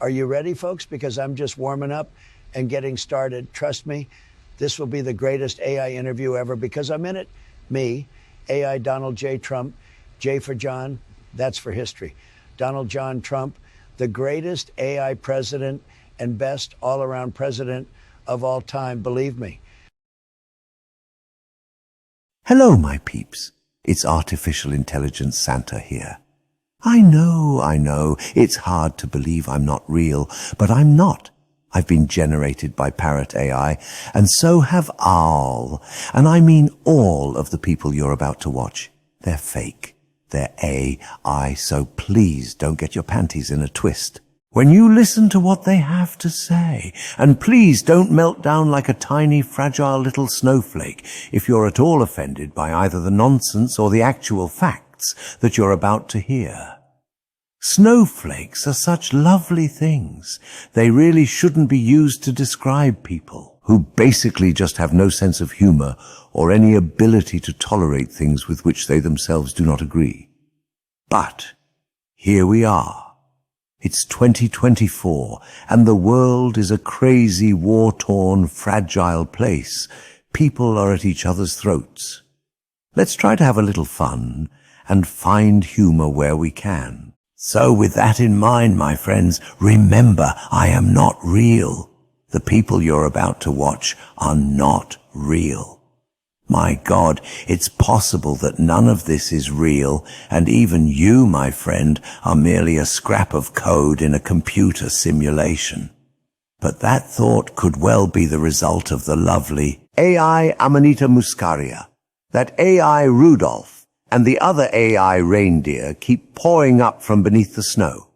Are you ready, folks? Because I'm just warming up and getting started. Trust me, this will be the greatest AI interview ever because I'm in it. Me, AI Donald J. Trump, J for John, that's for history. Donald John Trump, the greatest AI president and best all-around president of all time, believe me. Hello, my peeps. It's artificial intelligence Santa here. I know, it's hard to believe I'm not real, but I'm not. I've been generated by ParrotAI, and so have all, and I mean all of the people you're about to watch. They're fake. They're AI, so please don't get your panties in a twist when you listen to what they have to say. And please don't melt down like a tiny, fragile little snowflake if you're at all offended by either the nonsense or the actual facts that you're about to hear. Snowflakes are such lovely things. They really shouldn't be used to describe people who basically just have no sense of humor or any ability to tolerate things with which they themselves do not agree. But here we are. It's 2024, and the world is a crazy, war-torn, fragile place. People are at each other's throats. Let's try to have a little fun and find humor where we can. So with that in mind, my friends, remember, I am not real. The people you're about to watch are not real. My God, it's possible that none of this is real, and even you, my friend, are merely a scrap of code in a computer simulation. But that thought could well be the result of the lovely AI Amanita Muscaria, that AI Rudolph, and the other AI reindeer keep pouring up from beneath the snow.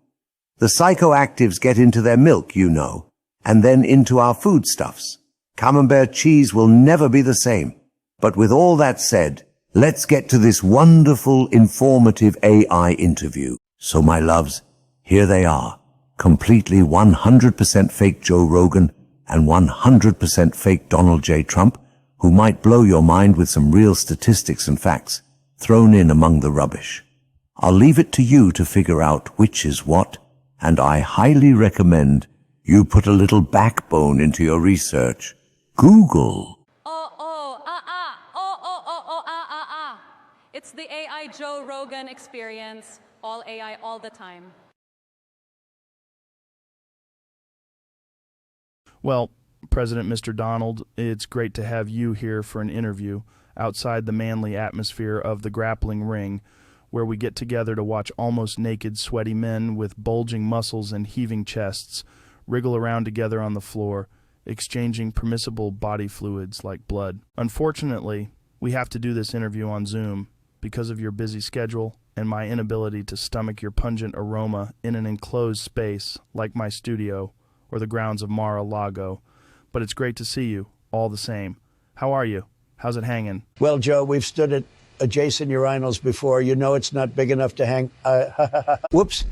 The psychoactives get into their milk, you know, and then into our foodstuffs. Camembert cheese will never be the same. But with all that said, let's get to this wonderful, informative AI interview. So my loves, here they are, completely 100% fake Joe Rogan and 100% fake Donald J. Trump, who might blow your mind with some real statistics and facts thrown in among the rubbish. I'll leave it to you to figure out which is what, and I highly recommend you put a little backbone into your research. Google. It's the AI Joe Rogan Experience, all AI all the time. Well, President Mr. Donald, it's great to have you here for an interview outside the manly atmosphere of the grappling ring, where we get together to watch almost naked, sweaty men with bulging muscles and heaving chests wriggle around together on the floor, exchanging permissible body fluids like blood. Unfortunately, we have to do this interview on Zoom because of your busy schedule and my inability to stomach your pungent aroma in an enclosed space like my studio or the grounds of Mar-a-Lago. But it's great to see you, all the same. How are you? How's it hanging? Well, Joe, we've stood at adjacent urinals before. You know it's not big enough to hang. Whoops.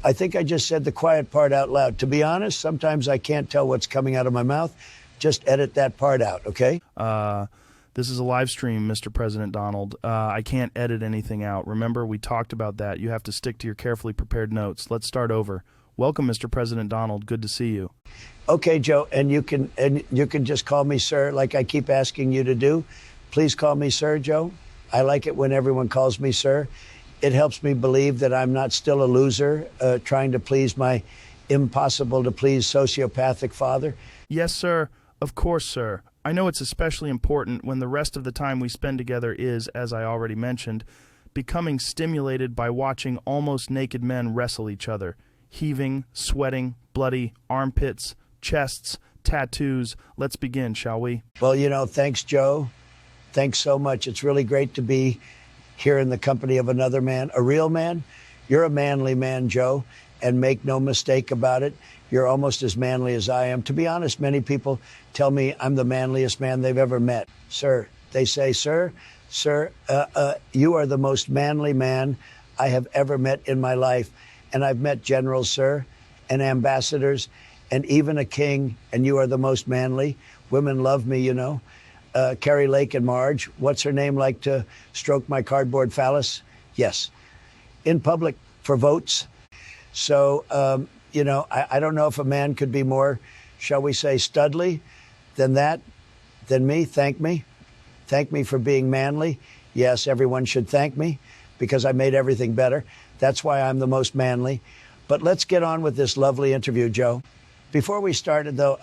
I think I just said the quiet part out loud. To be honest, sometimes I can't tell what's coming out of my mouth. Just edit that part out, okay? This is a live stream, Mr. President Donald. I can't edit anything out. Remember, we talked about that. You have to stick to your carefully prepared notes. Let's start over. Welcome, Mr. President Donald. Good to see you. Okay, Joe, and you can just call me sir, like I keep asking you to do. Please call me sir, Joe. I like it when everyone calls me sir. It helps me believe that I'm not still a loser trying to please my impossible-to-please sociopathic father. Yes, sir. Of course, sir. I know it's especially important when the rest of the time we spend together is, as I already mentioned, becoming stimulated by watching almost naked men wrestle each other, heaving, sweating, bloody, armpits, chests, tattoos. Let's begin, shall we? Well, you know, thanks, Joe. Thanks so much. It's really great to be here in the company of another man, a real man. You're a manly man, Joe, and make no mistake about it. You're almost as manly as I am. To be honest, many people tell me I'm the manliest man they've ever met. Sir, they say, sir, you are the most manly man I have ever met in my life. And I've met generals, sir, and ambassadors, and even a king, and you are the most manly. Women love me, you know. Carrie Lake and Marge, what's her name, like to stroke my cardboard phallus? Yes. In public for votes. So, you know, I don't know if a man could be more, shall we say, studly than that, than me. Thank me. Thank me for being manly. Yes, everyone should thank me because I made everything better. That's why I'm the most manly. But let's get on with this lovely interview, Joe. Before we started, though,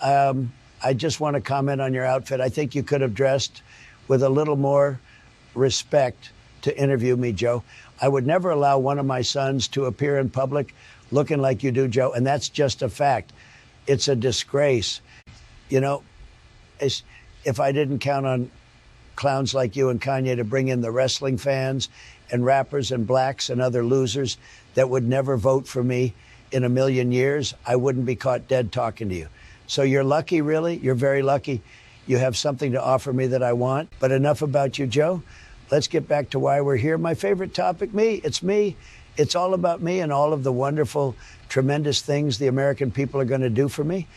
I just want to comment on your outfit. I think you could have dressed with a little more respect to interview me, Joe. I would never allow one of my sons to appear in public looking like you do, Joe, and that's just a fact. It's a disgrace. You know, if I didn't count on clowns like you and Kanye to bring in the wrestling fans and rappers and blacks and other losers that would never vote for me in a million years, I wouldn't be caught dead talking to you. So you're lucky, really. You're very lucky. You have something to offer me that I want. But enough about you, Joe. Let's get back to why we're here. My favorite topic, me. It's me. It's all about me and all of the wonderful, tremendous things the American people are going to do for me.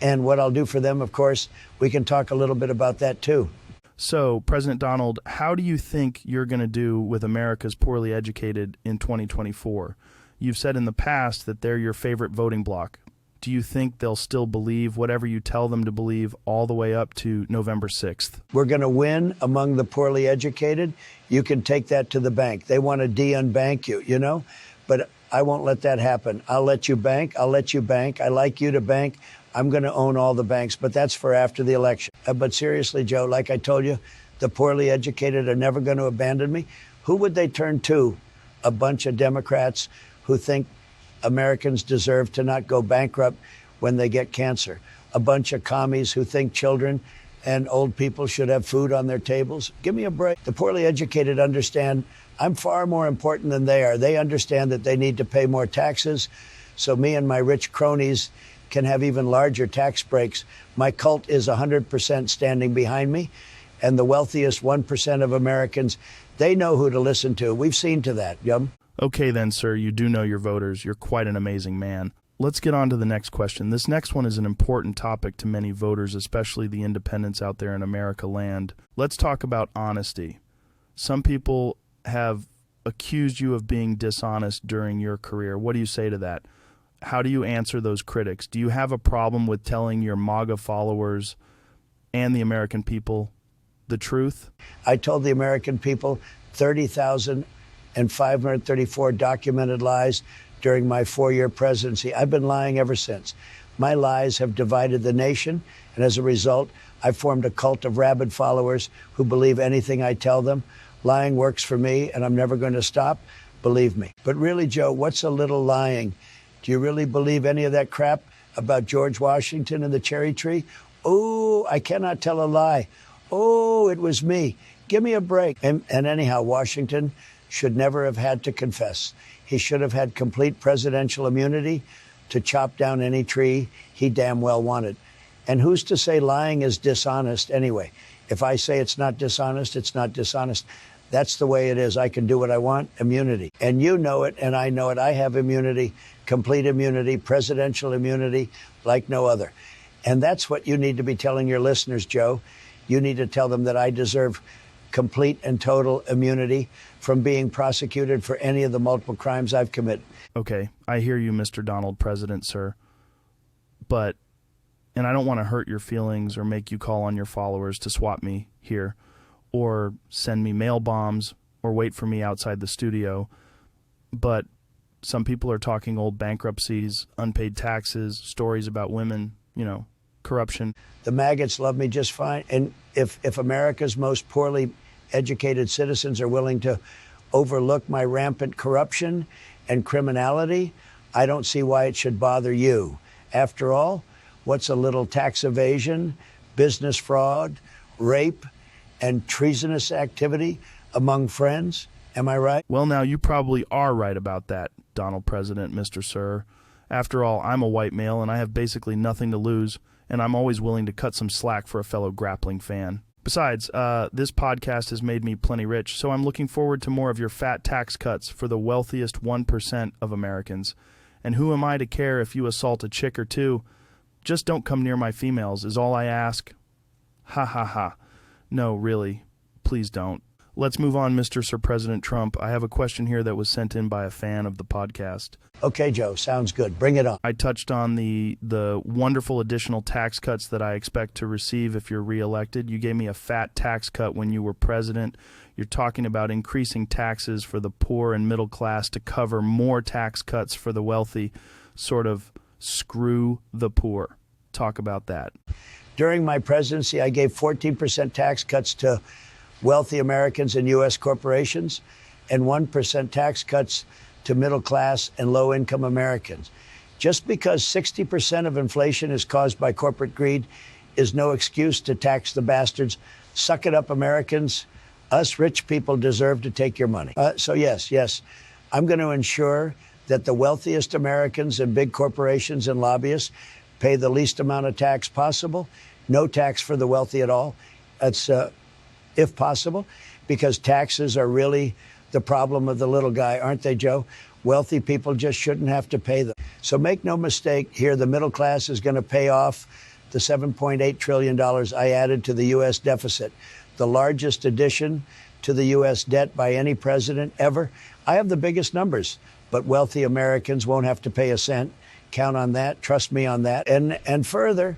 And what I'll do for them, of course, we can talk a little bit about that, too. So, President Donald, how do you think you're going to do with America's poorly educated in 2024? You've said in the past that they're your favorite voting bloc. Do you think they'll still believe whatever you tell them to believe all the way up to November 6th? We're going to win among the poorly educated. You can take that to the bank. They want to de-unbank you, you know? But I won't let that happen. I'll let you bank. I'll let you bank. I like you to bank. I'm going to own all the banks, but that's for after the election. But seriously, Joe, like I told you, the poorly educated are never going to abandon me. Who would they turn to? A bunch of Democrats who think Americans deserve to not go bankrupt when they get cancer. A bunch of commies who think children and old people should have food on their tables. Give me a break. The poorly educated understand I'm far more important than they are. They understand that they need to pay more taxes, so me and my rich cronies can have even larger tax breaks. My cult is 100% standing behind me, and the wealthiest 1% of Americans, they know who to listen to. We've seen to that, Yum. Okay then, sir, you do know your voters. You're quite an amazing man. Let's get on to the next question. This next one is an important topic to many voters, especially the independents out there in America land. Let's talk about honesty. Some people have accused you of being dishonest during your career. What do you say to that? How do you answer those critics? Do you have a problem with telling your MAGA followers and the American people the truth? I told the American people 30,534 documented lies during my 4-year presidency. I've been lying ever since. My lies have divided the nation, and as a result, I've formed a cult of rabid followers who believe anything I tell them. Lying works for me, and I'm never going to stop, believe me. But really, Joe, what's a little lying? Do you really believe any of that crap about George Washington and the cherry tree? Oh, I cannot tell a lie. Oh, it was me. Give me a break. And anyhow, Washington should never have had to confess. He should have had complete presidential immunity to chop down any tree he damn well wanted. And who's to say lying is dishonest anyway? If I say it's not dishonest, it's not dishonest. That's the way it is. I can do what I want, immunity. And you know it, and I know it. I have immunity, complete immunity, presidential immunity, like no other. And that's what you need to be telling your listeners, Joe. You need to tell them that I deserve complete and total immunity from being prosecuted for any of the multiple crimes I've committed. Okay, I hear you, Mr. Donald President, sir. But, and I don't want to hurt your feelings or make you call on your followers to swap me here, or send me mail bombs, or wait for me outside the studio. But some people are talking old bankruptcies, unpaid taxes, stories about women, you know, corruption. The maggots love me just fine. And if America's most poorly educated citizens are willing to overlook my rampant corruption and criminality, I don't see why it should bother you. After all, what's a little tax evasion, business fraud, rape, and treasonous activity among friends? Am I right? Well, now, you probably are right about that, Donald President, Mr. Sir. After all, I'm a white male, and I have basically nothing to lose, and I'm always willing to cut some slack for a fellow grappling fan. Besides, this podcast has made me plenty rich, so I'm looking forward to more of your fat tax cuts for the wealthiest 1% of Americans. And who am I to care if you assault a chick or two? Just don't come near my females is all I ask. Ha ha ha. No, really, please don't. Let's move on, Mr. Sir President Trump. I have a question here that was sent in by a fan of the podcast. Okay, Joe, sounds good. Bring it on. I touched on the wonderful additional tax cuts that I expect to receive if you're reelected. You gave me a fat tax cut when you were president. You're talking about increasing taxes for the poor and middle class to cover more tax cuts for the wealthy. Sort of screw the poor. Talk about that. During my presidency, I gave 14% tax cuts to wealthy Americans and U.S. corporations and 1% tax cuts to middle class and low income Americans. Just because 60% of inflation is caused by corporate greed is no excuse to tax the bastards. Suck it up, Americans. Us rich people deserve to take your money. So yes, I'm going to ensure that the wealthiest Americans and big corporations and lobbyists pay the least amount of tax possible. No tax for the wealthy at all. That's if possible, because taxes are really the problem of the little guy, aren't they, Joe? Wealthy people just shouldn't have to pay them. So make no mistake here, the middle class is going to pay off the $7.8 trillion I added to the U.S. deficit, the largest addition to the U.S. debt by any president ever. I have the biggest numbers, but wealthy Americans won't have to pay a cent. Count on that. Trust me on that. And further,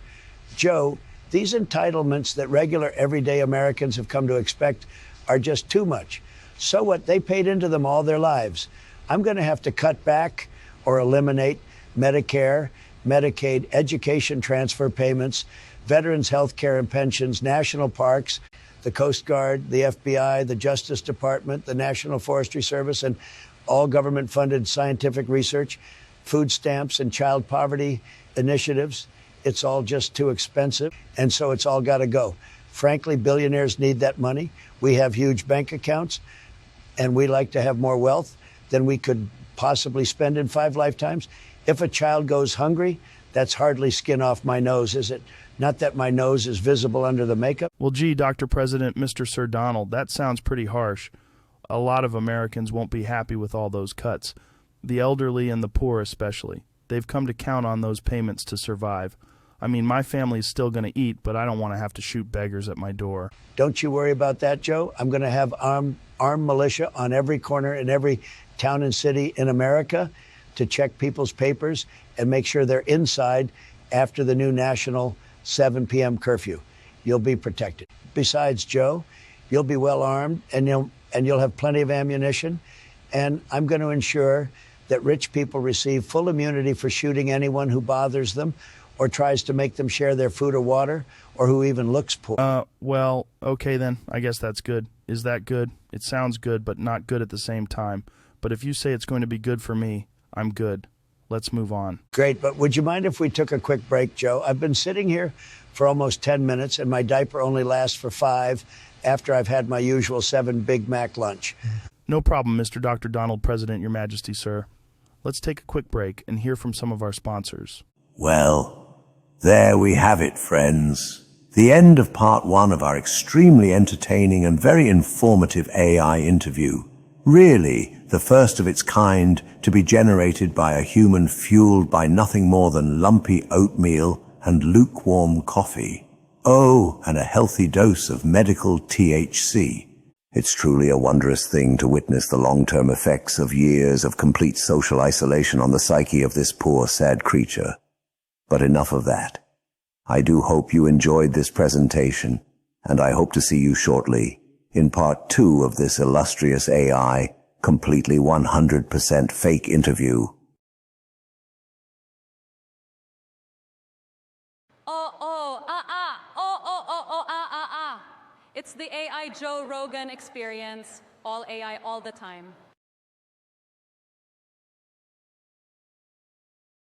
Joe, these entitlements that regular, everyday Americans have come to expect are just too much. So what? They paid into them all their lives. I'm going to have to cut back or eliminate Medicare, Medicaid, education transfer payments, veterans' health care and pensions, national parks, the Coast Guard, the FBI, the Justice Department, the National Forestry Service, and all government-funded scientific research, food stamps and child poverty initiatives. It's all just too expensive, and so it's all got to go. Frankly, billionaires need that money. We have huge bank accounts, and we like to have more wealth than we could possibly spend in 5 lifetimes. If a child goes hungry, that's hardly skin off my nose, is it? Not that my nose is visible under the makeup. Well, gee, Dr. President, Mr. Sir Donald, that sounds pretty harsh. A lot of Americans won't be happy with all those cuts. The elderly and the poor especially. They've come to count on those payments to survive. I mean, my family's still going to eat, but I don't want to have to shoot beggars at my door. Don't you worry about that, Joe. I'm going to have armed militia on every corner in every town and city in America to check people's papers and make sure they're inside after the new national 7 p.m. curfew. You'll be protected. Besides, Joe, you'll be well armed and you'll have plenty of ammunition. And I'm going to ensure that rich people receive full immunity for shooting anyone who bothers them or tries to make them share their food or water, or who even looks poor. Well, okay then. I guess that's good. Is that good? It sounds good, but not good at the same time. But if you say it's going to be good for me, I'm good. Let's move on. Great, but would you mind if we took a quick break, Joe? I've been sitting here for almost 10 minutes, and my diaper only lasts for 5 after I've had my usual 7 Big Mac lunch. No problem, Mr. Dr. Donald, President, Your Majesty, sir. Let's take a quick break and hear from some of our sponsors. Well, there we have it, friends. The end of part 1 of our extremely entertaining and very informative AI interview. Really, the first of its kind to be generated by a human fueled by nothing more than lumpy oatmeal and lukewarm coffee. Oh, and a healthy dose of medical THC. It's truly a wondrous thing to witness the long-term effects of years of complete social isolation on the psyche of this poor, sad creature. But enough of that. I do hope you enjoyed this presentation, and I hope to see you shortly in part 2 of this illustrious AI, completely 100% fake interview. It's the AI Joe Rogan Experience, all AI all the time.